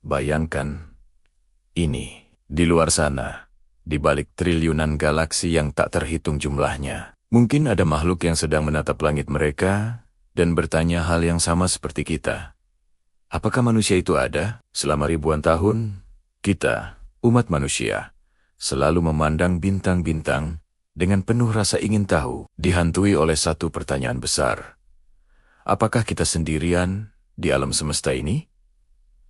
Bayangkan ini, di luar sana, di balik triliunan galaksi yang tak terhitung jumlahnya, mungkin ada makhluk yang sedang menatap langit mereka dan bertanya hal yang sama seperti kita. Apakah manusia itu ada? Selama ribuan tahun, kita, umat manusia, selalu memandang bintang-bintang dengan penuh rasa ingin tahu, dihantui oleh satu pertanyaan besar. Apakah kita sendirian di alam semesta ini?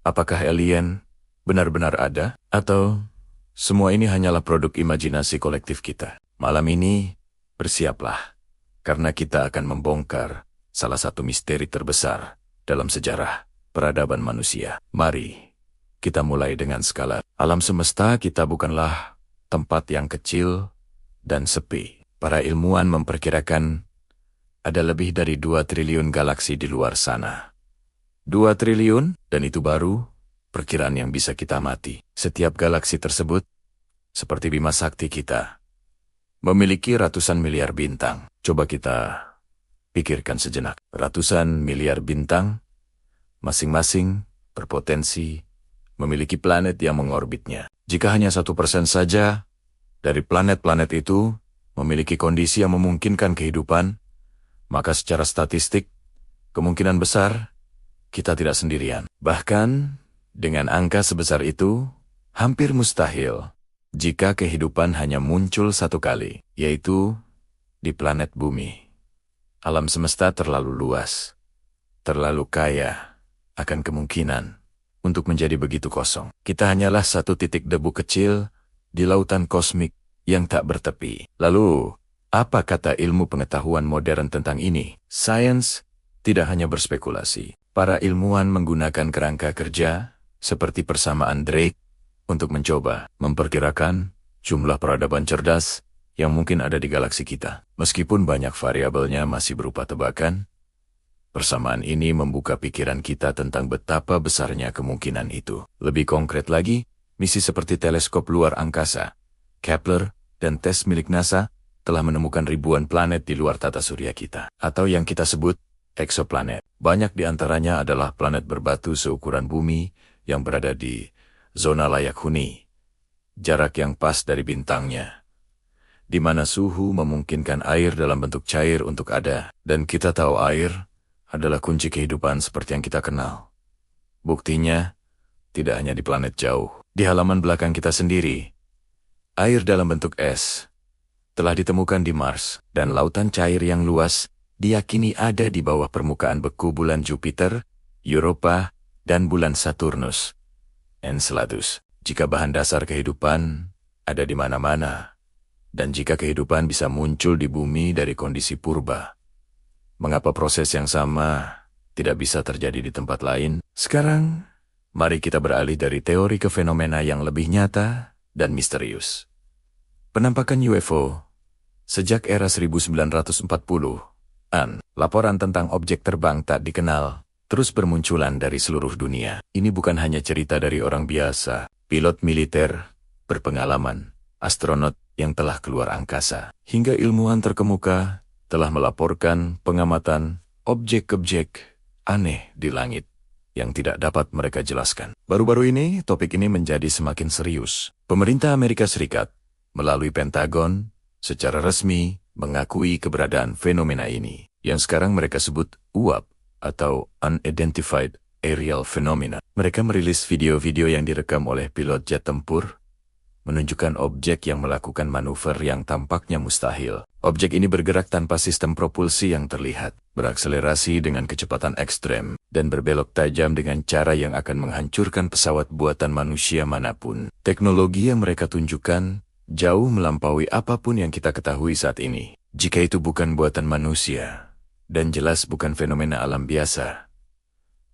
Apakah alien benar-benar ada? Atau semua ini hanyalah produk imajinasi kolektif kita? Malam ini, bersiaplah, karena kita akan membongkar salah satu misteri terbesar dalam sejarah peradaban manusia. Mari, kita mulai dengan skala. Alam semesta kita bukanlah tempat yang kecil dan sepi. Para ilmuwan memperkirakan ada lebih dari 2 triliun galaksi di luar sana. 2 triliun, dan itu baru perkiraan yang bisa kita amati. Setiap galaksi tersebut, seperti Bima Sakti kita, memiliki ratusan miliar bintang. Coba kita pikirkan sejenak. Ratusan miliar bintang, masing-masing berpotensi memiliki planet yang mengorbitnya. Jika hanya 1% saja dari planet-planet itu memiliki kondisi yang memungkinkan kehidupan, maka secara statistik, kemungkinan besar kita tidak sendirian. Bahkan, dengan angka sebesar itu, hampir mustahil jika kehidupan hanya muncul satu kali, yaitu di planet bumi. Alam semesta terlalu luas, terlalu kaya akan kemungkinan untuk menjadi begitu kosong. Kita hanyalah satu titik debu kecil di lautan kosmik yang tak bertepi. Lalu, apa kata ilmu pengetahuan modern tentang ini? Sains tidak hanya berspekulasi. Para ilmuwan menggunakan kerangka kerja seperti persamaan Drake untuk mencoba memperkirakan jumlah peradaban cerdas yang mungkin ada di galaksi kita. Meskipun banyak variabelnya masih berupa tebakan, persamaan ini membuka pikiran kita tentang betapa besarnya kemungkinan itu. Lebih konkret lagi, misi seperti teleskop luar angkasa, Kepler, dan tes milik NASA telah menemukan ribuan planet di luar tata surya kita, atau yang kita sebut eksoplanet. Banyak di antaranya adalah planet berbatu seukuran bumi yang berada di zona layak huni, jarak yang pas dari bintangnya, di mana suhu memungkinkan air dalam bentuk cair untuk ada, dan kita tahu air adalah kunci kehidupan seperti yang kita kenal. Buktinya, tidak hanya di planet jauh, di halaman belakang kita sendiri, air dalam bentuk es telah ditemukan di Mars, dan lautan cair yang luas diyakini ada di bawah permukaan beku bulan Jupiter, Europa, dan bulan Saturnus, Enceladus. Jika bahan dasar kehidupan ada di mana-mana, dan jika kehidupan bisa muncul di bumi dari kondisi purba, mengapa proses yang sama tidak bisa terjadi di tempat lain? Sekarang, mari kita beralih dari teori ke fenomena yang lebih nyata dan misterius. Penampakan UFO. Sejak era 1940-an, laporan tentang objek terbang tak dikenal terus bermunculan dari seluruh dunia. Ini bukan hanya cerita dari orang biasa, pilot militer berpengalaman, astronot yang telah keluar angkasa, hingga ilmuwan terkemuka telah melaporkan pengamatan objek-objek aneh di langit yang tidak dapat mereka jelaskan. Baru-baru ini, topik ini menjadi semakin serius. Pemerintah Amerika Serikat, melalui Pentagon, secara resmi mengakui keberadaan fenomena ini, yang sekarang mereka sebut UAP atau Unidentified Aerial Phenomena. Mereka merilis video-video yang direkam oleh pilot jet tempur, menunjukkan objek yang melakukan manuver yang tampaknya mustahil. Objek ini bergerak tanpa sistem propulsi yang terlihat, berakselerasi dengan kecepatan ekstrem, dan berbelok tajam dengan cara yang akan menghancurkan pesawat buatan manusia manapun. Teknologi yang mereka tunjukkan jauh melampaui apapun yang kita ketahui saat ini. Jika itu bukan buatan manusia, dan jelas bukan fenomena alam biasa,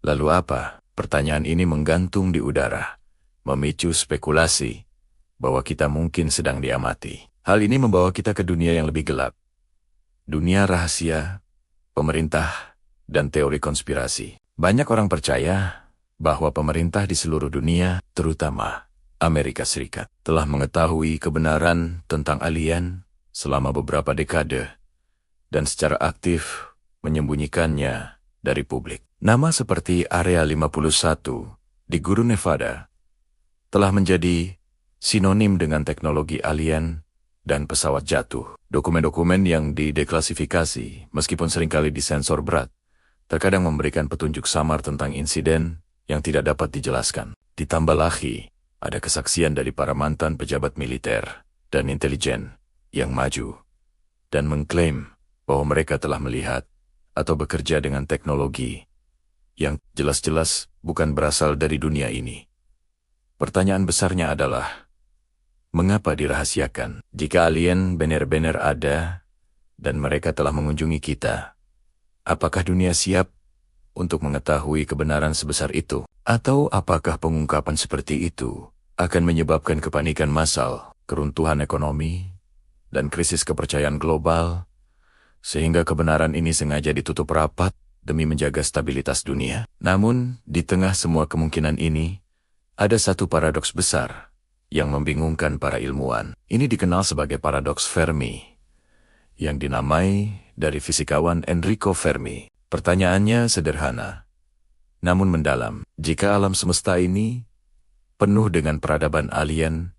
lalu apa? Pertanyaan ini menggantung di udara, memicu spekulasi bahwa kita mungkin sedang diamati. Hal ini membawa kita ke dunia yang lebih gelap. Dunia rahasia, pemerintah, dan teori konspirasi. Banyak orang percaya bahwa pemerintah di seluruh dunia, terutama Amerika Serikat, telah mengetahui kebenaran tentang alien selama beberapa dekade dan secara aktif menyembunyikannya dari publik. Nama seperti Area 51 di Gurun Nevada telah menjadi sinonim dengan teknologi alien dan pesawat jatuh. Dokumen-dokumen yang dideklasifikasi, meskipun seringkali disensor berat, terkadang memberikan petunjuk samar tentang insiden yang tidak dapat dijelaskan. Ditambah lagi, ada kesaksian dari para mantan pejabat militer dan intelijen yang maju dan mengklaim bahwa mereka telah melihat atau bekerja dengan teknologi yang jelas-jelas bukan berasal dari dunia ini. Pertanyaan besarnya adalah, mengapa dirahasiakan? Jika alien benar-benar ada dan mereka telah mengunjungi kita, apakah dunia siap untuk mengetahui kebenaran sebesar itu? Atau apakah pengungkapan seperti itu akan menyebabkan kepanikan massal, keruntuhan ekonomi, dan krisis kepercayaan global, sehingga kebenaran ini sengaja ditutup rapat demi menjaga stabilitas dunia? Namun, di tengah semua kemungkinan ini, ada satu paradoks besar yang membingungkan para ilmuwan. Ini dikenal sebagai paradoks Fermi, yang dinamai dari fisikawan Enrico Fermi. Pertanyaannya sederhana, namun mendalam. Jika alam semesta ini penuh dengan peradaban alien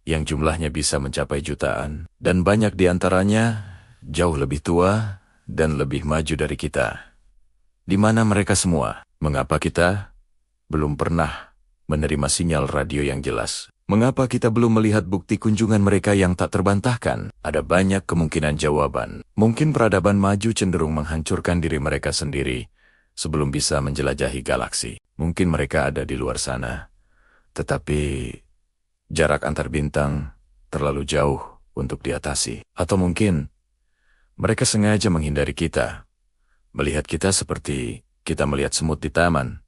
yang jumlahnya bisa mencapai jutaan, dan banyak di antaranya jauh lebih tua dan lebih maju dari kita, di mana mereka semua? Mengapa kita belum pernah menerima sinyal radio yang jelas? Mengapa kita belum melihat bukti kunjungan mereka yang tak terbantahkan? Ada banyak kemungkinan jawaban. Mungkin peradaban maju cenderung menghancurkan diri mereka sendiri sebelum bisa menjelajahi galaksi. Mungkin mereka ada di luar sana, tetapi jarak antar bintang terlalu jauh untuk diatasi. Atau mungkin mereka sengaja menghindari kita, melihat kita seperti kita melihat semut di taman,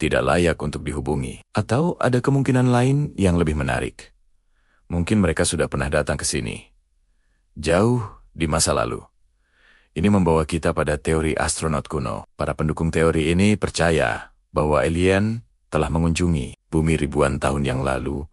tidak layak untuk dihubungi. Atau ada kemungkinan lain yang lebih menarik. Mungkin mereka sudah pernah datang ke sini, jauh di masa lalu. Ini membawa kita pada teori astronot kuno. Para pendukung teori ini percaya bahwa alien telah mengunjungi bumi ribuan tahun yang lalu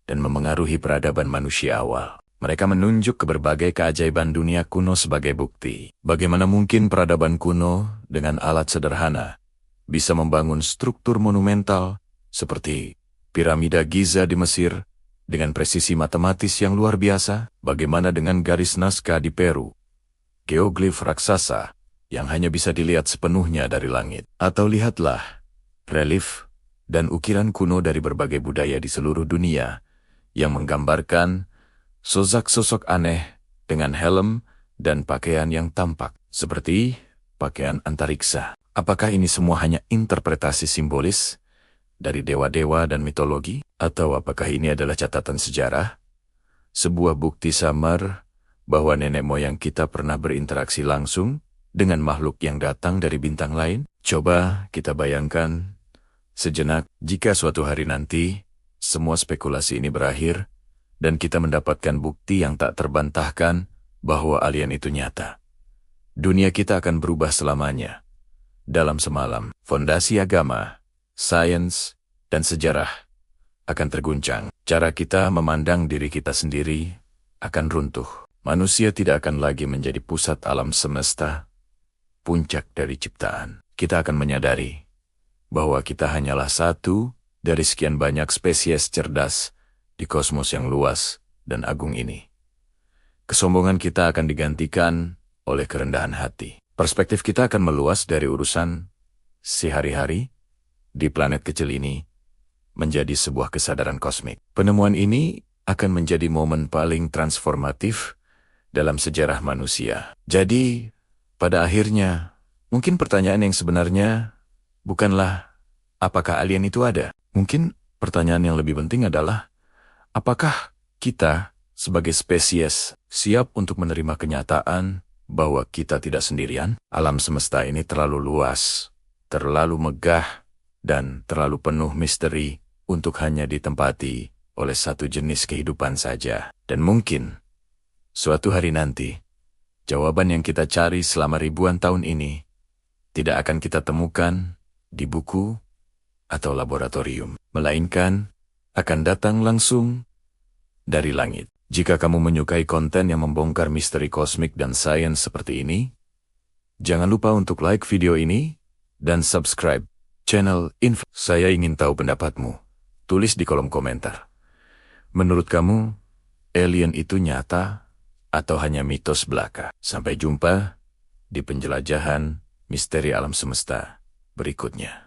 dan memengaruhi peradaban manusia awal. Mereka menunjuk ke berbagai keajaiban dunia kuno sebagai bukti. Bagaimana mungkin peradaban kuno dengan alat sederhana bisa membangun struktur monumental seperti piramida Giza di Mesir dengan presisi matematis yang luar biasa? Bagaimana dengan garis Nazca di Peru, geoglif raksasa yang hanya bisa dilihat sepenuhnya dari langit? Atau lihatlah relief dan ukiran kuno dari berbagai budaya di seluruh dunia yang menggambarkan sosok-sosok aneh dengan helm dan pakaian yang tampak seperti pakaian antariksa. Apakah ini semua hanya interpretasi simbolis dari dewa-dewa dan mitologi? Atau apakah ini adalah catatan sejarah? Sebuah bukti samar bahwa nenek moyang kita pernah berinteraksi langsung dengan makhluk yang datang dari bintang lain? Coba kita bayangkan sejenak, jika suatu hari nanti semua spekulasi ini berakhir dan kita mendapatkan bukti yang tak terbantahkan bahwa alien itu nyata. Dunia kita akan berubah selamanya. Dalam semalam, fondasi agama, sains, dan sejarah akan terguncang. Cara kita memandang diri kita sendiri akan runtuh. Manusia tidak akan lagi menjadi pusat alam semesta, puncak dari ciptaan. Kita akan menyadari bahwa kita hanyalah satu dari sekian banyak spesies cerdas di kosmos yang luas dan agung ini. Kesombongan kita akan digantikan oleh kerendahan hati. Perspektif kita akan meluas dari urusan sehari-hari di planet kecil ini menjadi sebuah kesadaran kosmik. Penemuan ini akan menjadi momen paling transformatif dalam sejarah manusia. Jadi, pada akhirnya, mungkin pertanyaan yang sebenarnya bukanlah apakah alien itu ada. Mungkin pertanyaan yang lebih penting adalah, apakah kita sebagai spesies siap untuk menerima kenyataan bahwa kita tidak sendirian? Alam semesta ini terlalu luas, terlalu megah, dan terlalu penuh misteri untuk hanya ditempati oleh satu jenis kehidupan saja. Dan mungkin, suatu hari nanti, jawaban yang kita cari selama ribuan tahun ini tidak akan kita temukan di buku atau laboratorium, melainkan akan datang langsung dari langit. Jika kamu menyukai konten yang membongkar misteri kosmik dan sains seperti ini, jangan lupa untuk like video ini dan subscribe channel Info. Saya ingin tahu pendapatmu. Tulis di kolom komentar. Menurut kamu, alien itu nyata atau hanya mitos belaka? Sampai jumpa di penjelajahan misteri alam semesta berikutnya.